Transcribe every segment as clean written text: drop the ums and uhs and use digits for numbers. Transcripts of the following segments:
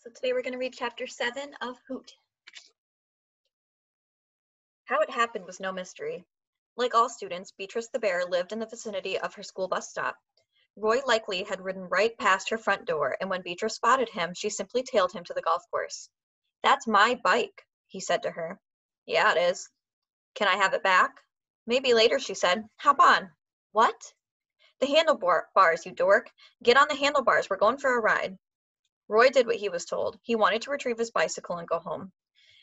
So today we're going to read Chapter 7 of Hoot. How it happened was no mystery. Like all students, Beatrice the bear lived in the vicinity of her school bus stop. Roy likely had ridden right past her front door, and when Beatrice spotted him, she simply tailed him to the golf course. "That's my bike," he said to her. "Yeah, it is." "Can I have it back?" "Maybe later," she said. "Hop on." "What?" "The handlebars, you dork. Get on the handlebars. We're going for a ride." Roy did what he was told. He wanted to retrieve his bicycle and go home.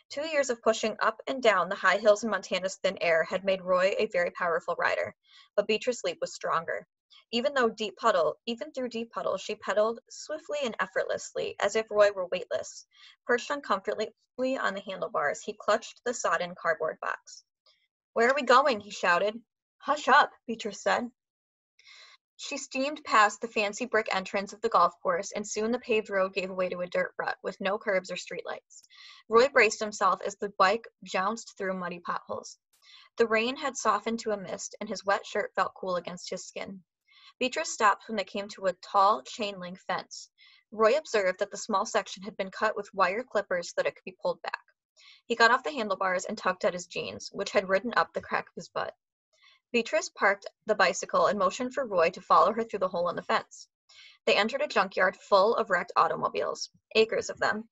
2 years of pushing up and down the high hills in Montana's thin air had made Roy a very powerful rider, but Beatrice's leap was stronger. Even through deep puddles, she pedaled swiftly and effortlessly, as if Roy were weightless. Perched uncomfortably on the handlebars, he clutched the sodden cardboard box. "Where are we going?" he shouted. "Hush up," Beatrice said. She steamed past the fancy brick entrance of the golf course, and soon the paved road gave way to a dirt rut with no curbs or streetlights. Roy braced himself as the bike jounced through muddy potholes. The rain had softened to a mist, and his wet shirt felt cool against his skin. Beatrice stopped when they came to a tall chain-link fence. Roy observed that the small section had been cut with wire clippers so that it could be pulled back. He got off the handlebars and tugged at his jeans, which had ridden up the crack of his butt. Beatrice parked the bicycle and motioned for Roy to follow her through the hole in the fence. They entered a junkyard full of wrecked automobiles, acres of them.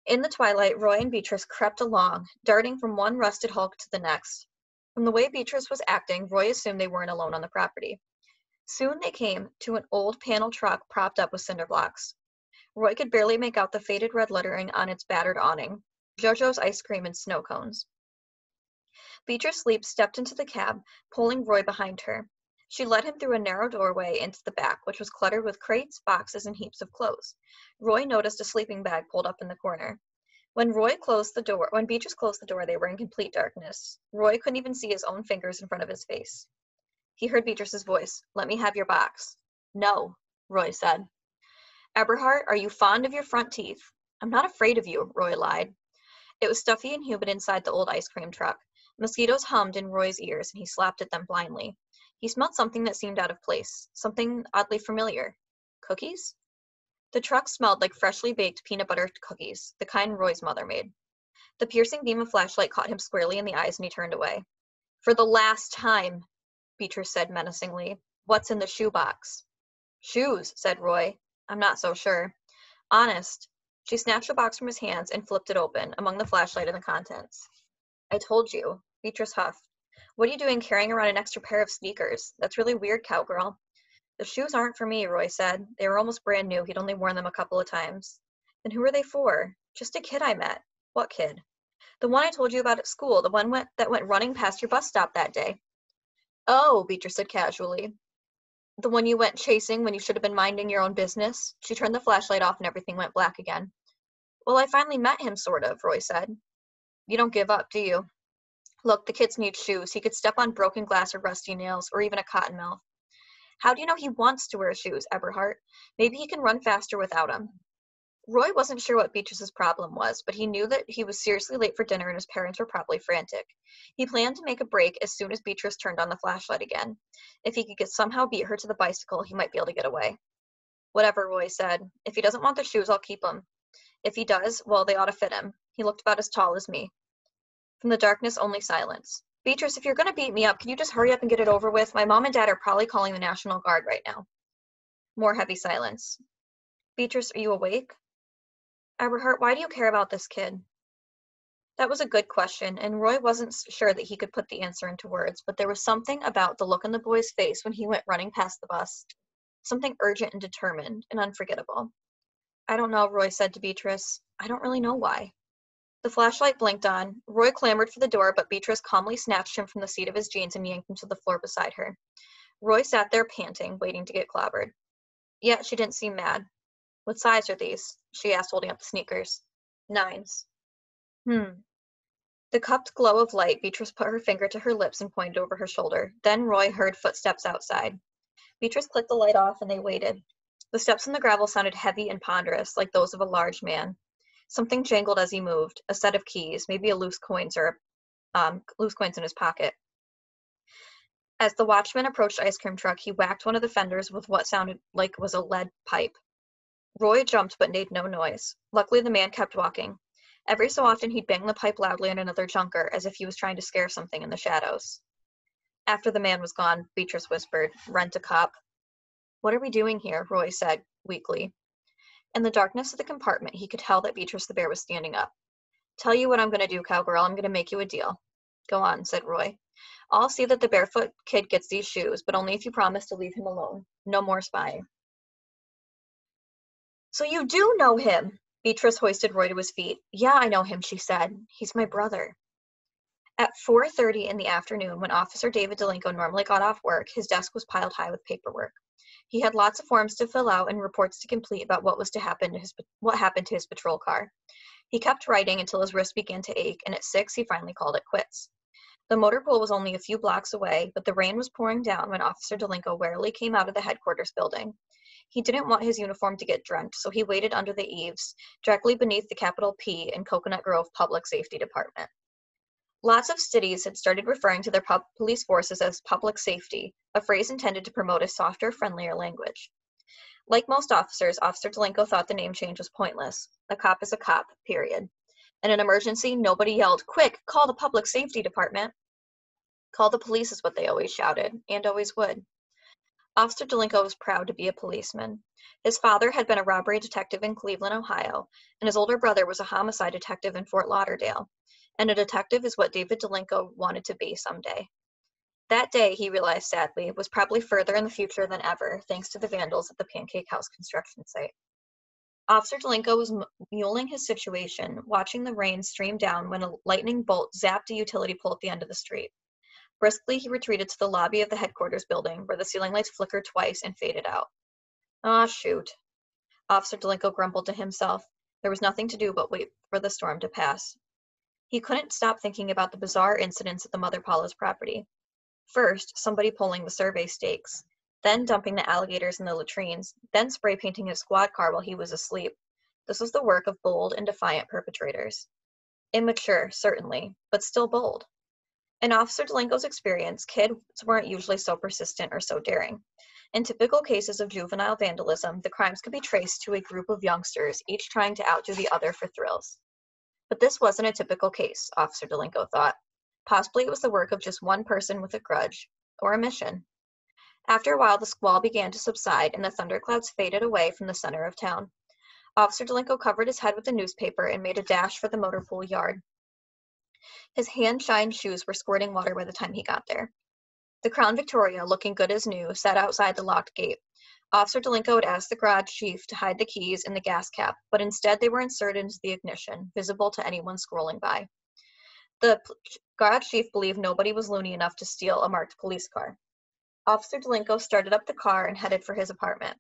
In the twilight, Roy and Beatrice crept along, darting from one rusted hulk to the next. From the way Beatrice was acting, Roy assumed they weren't alone on the property. Soon they came to an old panel truck propped up with cinder blocks. Roy could barely make out the faded red lettering on its battered awning, JoJo's Ice Cream and Snow Cones. Beatrice stepped into the cab, pulling Roy behind her. She led him through a narrow doorway into the back, which was cluttered with crates, boxes, and heaps of clothes. Roy noticed a sleeping bag pulled up in the corner. When Beatrice closed the door, they were in complete darkness. Roy couldn't even see his own fingers in front of his face. He heard Beatrice's voice. "Let me have your box." "No," Roy said. "Eberhard, are you fond of your front teeth?" "I'm not afraid of you," Roy lied. It was stuffy and humid inside the old ice cream truck. Mosquitoes hummed in Roy's ears, and he slapped at them blindly. He smelled something that seemed out of place, something oddly familiar. Cookies? The truck smelled like freshly baked peanut butter cookies, the kind Roy's mother made. The piercing beam of flashlight caught him squarely in the eyes, and he turned away. "For the last time," Beatrice said menacingly. "What's in the shoebox?" "Shoes," said Roy. "I'm not so sure." "Honest." She snatched the box from his hands and flipped it open, among the flashlight and the contents. "I told you," Beatrice huffed. "What are you doing carrying around an extra pair of sneakers? That's really weird, cowgirl." "The shoes aren't for me," Roy said. They were almost brand new. He'd only worn them a couple of times. "Then who are they for?" "Just a kid I met." "What kid?" "The one I told you about at school, the one that went running past your bus stop that day." "Oh," Beatrice said casually. "The one you went chasing when you should have been minding your own business?" She turned the flashlight off and everything went black again. "Well, I finally met him, sort of," Roy said. "You don't give up, do you?" "Look, the kids need shoes. He could step on broken glass or rusty nails, or even a cotton mouth." "How do you know he wants to wear shoes, Eberhard? Maybe he can run faster without them." Roy wasn't sure what Beatrice's problem was, but he knew that he was seriously late for dinner and his parents were probably frantic. He planned to make a break as soon as Beatrice turned on the flashlight again. If he could somehow beat her to the bicycle, he might be able to get away. "Whatever," Roy said. "If he doesn't want the shoes, I'll keep them. If he does, well, they ought to fit him. He looked about as tall as me." From the darkness, only silence. "Beatrice, if you're going to beat me up, can you just hurry up and get it over with? My mom and dad are probably calling the National Guard right now." More heavy silence. "Beatrice, are you awake?" "Eberhard, why do you care about this kid?" That was a good question, and Roy wasn't sure that he could put the answer into words, but there was something about the look on the boy's face when he went running past the bus. Something urgent and determined and unforgettable. "I don't know," Roy said to Beatrice. "I don't really know why." The flashlight blinked on. Roy clamored for the door, but Beatrice calmly snatched him from the seat of his jeans and yanked him to the floor beside her. Roy sat there panting, waiting to get clobbered. Yet she didn't seem mad. "What size are these?" she asked, holding up the sneakers. "Nines." The cupped glow of light, Beatrice put her finger to her lips and pointed over her shoulder. Then Roy heard footsteps outside. Beatrice clicked the light off and they waited. The steps in the gravel sounded heavy and ponderous, like those of a large man. Something jangled as he moved, a set of keys, maybe loose coins in his pocket. As the watchman approached the ice cream truck, he whacked one of the fenders with what sounded like was a lead pipe. Roy jumped but made no noise. Luckily, the man kept walking. Every so often, he'd bang the pipe loudly on another junker, as if he was trying to scare something in the shadows. After the man was gone, Beatrice whispered, "Rent a cop." "What are we doing here?" Roy said, weakly. In the darkness of the compartment, he could tell that Beatrice the bear was standing up. "Tell you what I'm going to do, cowgirl. I'm going to make you a deal." "Go on," said Roy. "I'll see that the barefoot kid gets these shoes, but only if you promise to leave him alone. No more spying." "So you do know him?" Beatrice hoisted Roy to his feet. "Yeah, I know him," she said. "He's my brother." At 4:30 in the afternoon, when Officer David Delinko normally got off work, his desk was piled high with paperwork. He had lots of forms to fill out and reports to complete about what happened to his patrol car. He kept writing until his wrist began to ache, and at 6 he finally called it quits. The motor pool was only a few blocks away, but the rain was pouring down when Officer Delinko warily came out of the headquarters building. He didn't want his uniform to get drenched, so he waited under the eaves, directly beneath the capital P in Coconut Grove Public Safety Department. Lots of cities had started referring to their police forces as public safety, a phrase intended to promote a softer, friendlier language. Like most officers, Officer Delinko thought the name change was pointless. A cop is a cop, period. In an emergency, nobody yelled, "Quick, call the public safety department." "Call the police" is what they always shouted, and always would. Officer Delinko was proud to be a policeman. His father had been a robbery detective in Cleveland, Ohio, and his older brother was a homicide detective in Fort Lauderdale. And a detective is what David Delinko wanted to be someday. That day, he realized sadly, was probably further in the future than ever, thanks to the vandals at the Pancake House construction site. Officer Delinko was muling his situation, watching the rain stream down when a lightning bolt zapped a utility pole at the end of the street. Briskly, he retreated to the lobby of the headquarters building, where the ceiling lights flickered twice and faded out. "Ah, shoot," Officer Delinko grumbled to himself. There was nothing to do but wait for the storm to pass. He couldn't stop thinking about the bizarre incidents at the Mother Paula's property. First, somebody pulling the survey stakes, then dumping the alligators in the latrines, then spray painting his squad car while he was asleep. This was the work of bold and defiant perpetrators. Immature, certainly, but still bold. In Officer Delinko's experience, kids weren't usually so persistent or so daring. In typical cases of juvenile vandalism, the crimes could be traced to a group of youngsters, each trying to outdo the other for thrills. But this wasn't a typical case, Officer Delinko thought. Possibly it was the work of just one person with a grudge, or a mission. After a while, the squall began to subside, and the thunderclouds faded away from the center of town. Officer Delinko covered his head with a newspaper and made a dash for the motor pool yard. His hand-shined shoes were squirting water by the time he got there. The Crown Victoria, looking good as new, sat outside the locked gate. Officer Delinko had asked the garage chief to hide the keys in the gas cap, but instead they were inserted into the ignition, visible to anyone scrolling by. The garage chief believed nobody was loony enough to steal a marked police car. Officer Delinko started up the car and headed for his apartment.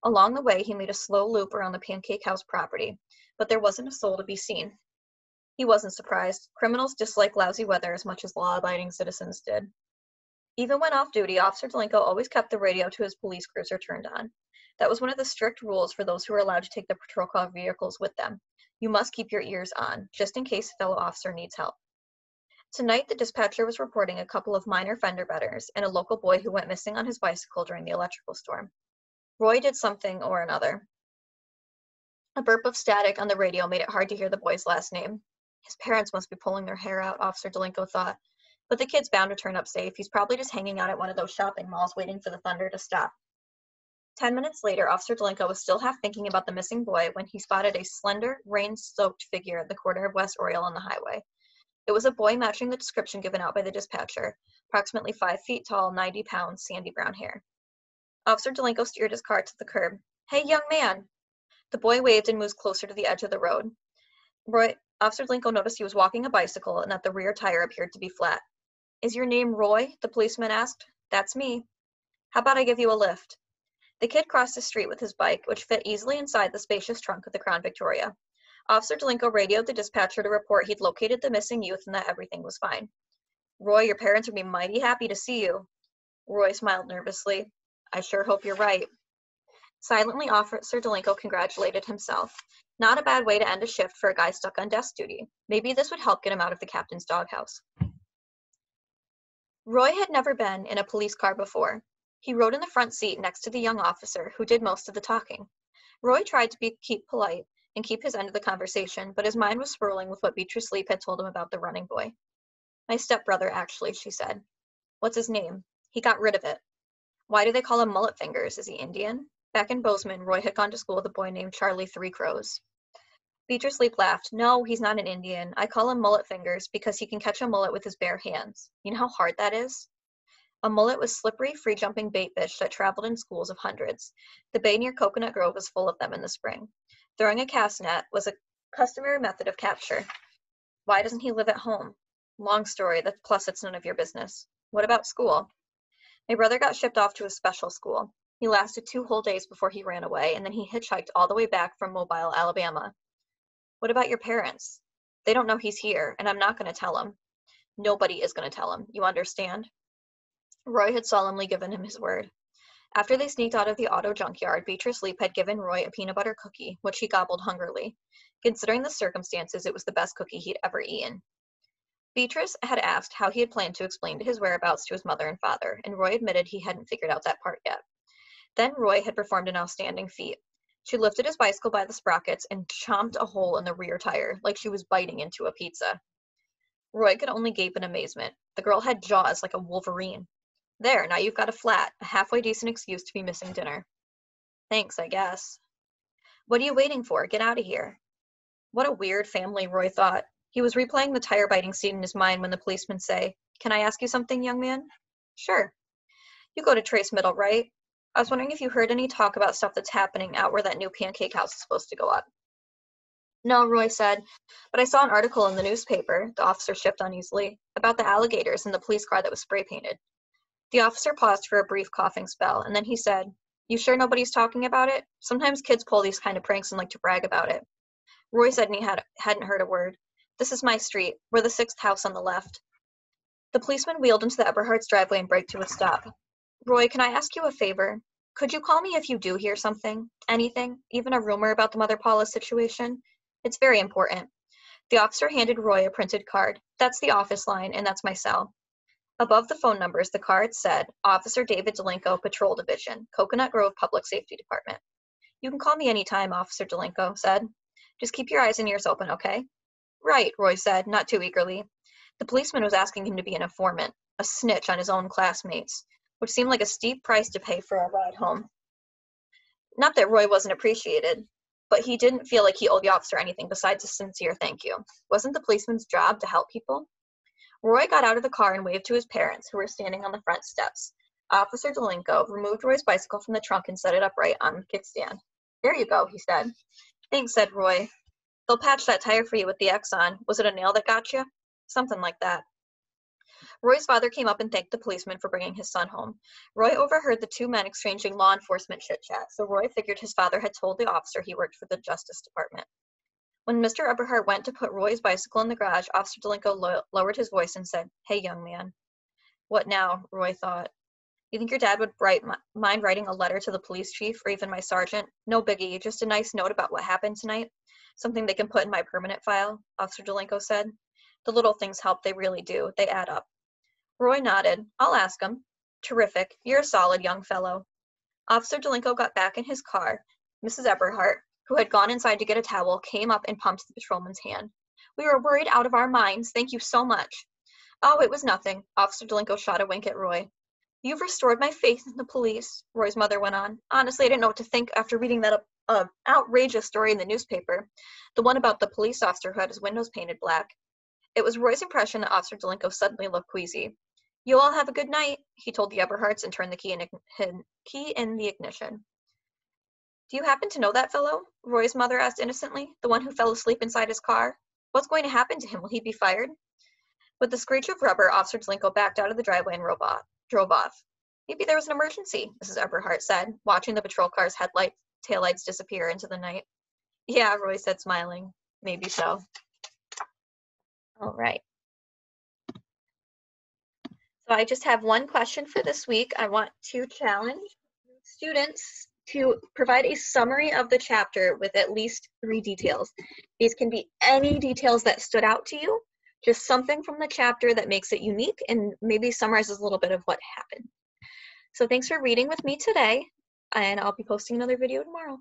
Along the way, he made a slow loop around the Pancake House property, but there wasn't a soul to be seen. He wasn't surprised. Criminals dislike lousy weather as much as law-abiding citizens did. Even when off-duty, Officer Delinko always kept the radio to his police cruiser turned on. That was one of the strict rules for those who were allowed to take the patrol car vehicles with them. You must keep your ears on, just in case a fellow officer needs help. Tonight, the dispatcher was reporting a couple of minor fender benders and a local boy who went missing on his bicycle during the electrical storm. Roy did something or another. A burp of static on the radio made it hard to hear the boy's last name. His parents must be pulling their hair out, Officer Delinko thought. But the kid's bound to turn up safe. He's probably just hanging out at one of those shopping malls waiting for the thunder to stop. 10 minutes later, Officer Delinko was still half thinking about the missing boy when he spotted a slender, rain-soaked figure at the corner of West Oriole on the highway. It was a boy matching the description given out by the dispatcher, approximately 5 feet tall, 90 pounds, sandy brown hair. Officer Delinko steered his car to the curb. "Hey, young man!" The boy waved and moved closer to the edge of the road. Officer Delinko noticed he was walking a bicycle and that the rear tire appeared to be flat. "Is your name Roy?" the policeman asked. "That's me." "How about I give you a lift?" The kid crossed the street with his bike, which fit easily inside the spacious trunk of the Crown Victoria. Officer Delinko radioed the dispatcher to report he'd located the missing youth and that everything was fine. "Roy, your parents would be mighty happy to see you." Roy smiled nervously. "I sure hope you're right." Silently, Officer Delinko congratulated himself. Not a bad way to end a shift for a guy stuck on desk duty. Maybe this would help get him out of the captain's doghouse. Roy had never been in a police car before. He rode in the front seat next to the young officer, who did most of the talking. Roy tried to keep polite and keep his end of the conversation, but his mind was swirling with what Beatrice Leap had told him about the running boy. My stepbrother, actually, she said. What's his name? He got rid of it. Why do they call him Mullet Fingers? Is he Indian? Back in Bozeman, Roy had gone to school with a boy named Charlie Three Crows. Beatrice Leap laughed. No, he's not an Indian. I call him Mullet Fingers because he can catch a mullet with his bare hands. You know how hard that is? A mullet was slippery, free-jumping bait fish that traveled in schools of hundreds. The bay near Coconut Grove was full of them in the spring. Throwing a cast net was a customary method of capture. Why doesn't he live at home? Long story, plus it's none of your business. What about school? My brother got shipped off to a special school. He lasted 2 whole days before he ran away, and then he hitchhiked all the way back from Mobile, Alabama. What about your parents? They don't know he's here, and I'm not going to tell them. Nobody is going to tell him. You understand? Roy had solemnly given him his word. After they sneaked out of the auto junkyard, Beatrice Leap had given Roy a peanut butter cookie, which he gobbled hungrily. Considering the circumstances, it was the best cookie he'd ever eaten. Beatrice had asked how he had planned to explain his whereabouts to his mother and father, and Roy admitted he hadn't figured out that part yet. Then Roy had performed an outstanding feat. She lifted his bicycle by the sprockets and chomped a hole in the rear tire, like she was biting into a pizza. Roy could only gape in amazement. The girl had jaws like a wolverine. There, now you've got a halfway decent excuse to be missing dinner. Thanks, I guess. What are you waiting for? Get out of here. What a weird family, Roy thought. He was replaying the tire-biting scene in his mind when the policemen say, Can I ask you something, young man? Sure. You go to Trace Middle, right? I was wondering if you heard any talk about stuff that's happening out where that new pancake house is supposed to go up. No, Roy said, but I saw an article in the newspaper, the officer shipped uneasily, about the alligators in the police car that was spray-painted. The officer paused for a brief coughing spell, and then he said, You sure nobody's talking about it? Sometimes kids pull these kind of pranks and like to brag about it. Roy said he hadn't heard a word. This is my street. We're the 6th house on the left. The policeman wheeled into the Eberhardt's driveway and braked to a stop. Roy, can I ask you a favor? Could you call me if you do hear something? Anything? Even a rumor about the Mother Paula situation? It's very important. The officer handed Roy a printed card. That's the office line, and that's my cell. Above the phone numbers, the card said, Officer David Delinko, Patrol Division, Coconut Grove Public Safety Department. You can call me anytime, Officer Delinko said. Just keep your eyes and ears open, okay? Right, Roy said, not too eagerly. The policeman was asking him to be an informant, a snitch on his own classmates, which seemed like a steep price to pay for a ride home. Not that Roy wasn't appreciated, but he didn't feel like he owed the officer anything besides a sincere thank you. Wasn't the policeman's job to help people? Roy got out of the car and waved to his parents, who were standing on the front steps. Officer Delinko removed Roy's bicycle from the trunk and set it upright on the kickstand. There you go, he said. Thanks, said Roy. They'll patch that tire for you with the X on. Was it a nail that got you? Something like that. Roy's father came up and thanked the policeman for bringing his son home. Roy overheard the 2 men exchanging law enforcement chit-chat, so Roy figured his father had told the officer he worked for the Justice Department. When Mr. Eberhardt went to put Roy's bicycle in the garage, Officer Delinko lowered his voice and said, Hey, young man. What now? Roy thought. You think your dad would mind writing a letter to the police chief or even my sergeant? No biggie, just a nice note about what happened tonight. Something they can put in my permanent file, Officer Delinko said. The little things help, they really do. They add up. Roy nodded. I'll ask him. Terrific. You're a solid young fellow. Officer Delinko got back in his car. Mrs. Eberhardt, who had gone inside to get a towel, came up and pumped the patrolman's hand. We were worried out of our minds. Thank you so much. Oh, it was nothing. Officer Delinko shot a wink at Roy. You've restored my faith in the police, Roy's mother went on. Honestly, I didn't know what to think after reading that outrageous story in the newspaper, the one about the police officer who had his windows painted black. It was Roy's impression that Officer Delinko suddenly looked queasy. You all have a good night, he told the Eberhardts and turned the key in the ignition. Do you happen to know that fellow? Roy's mother asked innocently, the one who fell asleep inside his car. What's going to happen to him? Will he be fired? With the screech of rubber, Officer Delinko backed out of the driveway and drove off. Maybe there was an emergency, Mrs. Eberhardt said, watching the patrol car's taillights disappear into the night. Yeah, Roy said, smiling. Maybe so. All right. So I just have one question for this week. I want to challenge students to provide a summary of the chapter with at least 3 details. These can be any details that stood out to you, just something from the chapter that makes it unique and maybe summarizes a little bit of what happened. So thanks for reading with me today, and I'll be posting another video tomorrow.